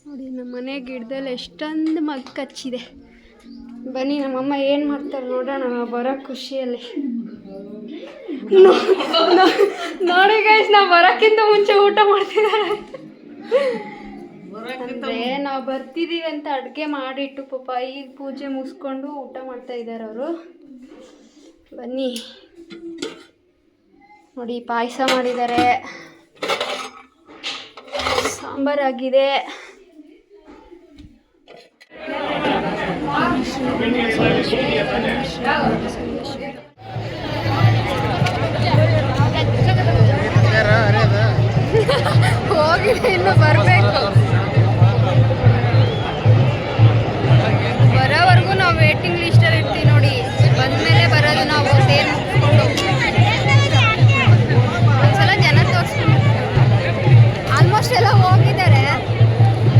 ನೋಡಿ ನಮ್ಮ ಮನೆ ಗಿಡದಲ್ಲಿ ಎಷ್ಟೊಂದು ಮಗ್ ಕಚ್ಚಿದೆ. ಬನ್ನಿ ನಮ್ಮಮ್ಮ ಏನು ಮಾಡ್ತಾರೆ ನೋಡೋಣ ಬರೋ ಖುಷಿಯಲ್ಲಿ. ನೋಡಿ ಗೈಸ್, ನಾವು ಬರೋಕ್ಕಿಂತ ಮುಂಚೆ ಊಟ ಮಾಡ್ತಿದ್ದಾರೆ. ಅಂದರೆ ನಾವು ಬರ್ತಿದ್ದೀವಿ ಅಂತ ಅಡುಗೆ ಮಾಡಿಟ್ಟು ಪಾಪ ಈಗ ಪೂಜೆ ಮುಗಿಸ್ಕೊಂಡು ಊಟ ಮಾಡ್ತಾ ಇದ್ದಾರೆ ಅವರು. ಬನ್ನಿ ನೋಡಿ, ಪಾಯಸ ಮಾಡಿದ್ದಾರೆ, ಸಾಂಬಾರಾಗಿದೆ. ಹೋಗಿದೆ, ಇನ್ನು ಬರಬೇಕು. ಬರೋವರೆಗೂ ನಾವು ವೇಟಿಂಗ್ ಲಿಸ್ಟಲ್ಲಿ ಇರ್ತೀವಿ ನೋಡಿ. ಬಂದಮೇಲೆ ಬರೋದು ನಾವು ತೇರು ಮುಗಿಸ್ಕೊಂಡು. ಒಂದ್ಸಲ ಜನ ತೋರಿಸ್ಕೊಂಡು ಆಲ್ಮೋಸ್ಟ್ ಎಲ್ಲ ಹೋಗಿದ್ದಾರೆ.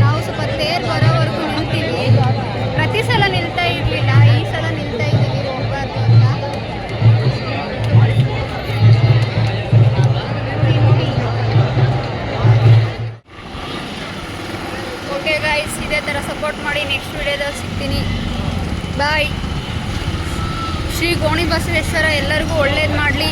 ನಾವು ಸ್ವಲ್ಪ ತೇರು ಬರೋವರೆಗೂ ನಿಲ್ತೀವಿ. ಪ್ರತಿ ಸಲ ನಿಲ್ತಾ ಇರಲಿಲ್ಲ, ಈ ಸಲ ನಿಲ್ತಾ ಇದ್ದೀವಿ ಹೋಗ್ಬಾರ್ದು ಅಂತ. ಓಕೆ ಗೈಸ್, ಇದೇ ಥರ ಸಪೋರ್ಟ್ ಮಾಡಿ. ನೆಕ್ಸ್ಟ್ ವಿಡಿಯೋದಲ್ಲಿ ಸಿಗ್ತೀನಿ. ಬಾಯ್. ಶ್ರೀ ಗೋಣಿ ಬಸವೇಶ್ವರ ಎಲ್ಲರಿಗೂ ಒಳ್ಳೇದು ಮಾಡಲಿ.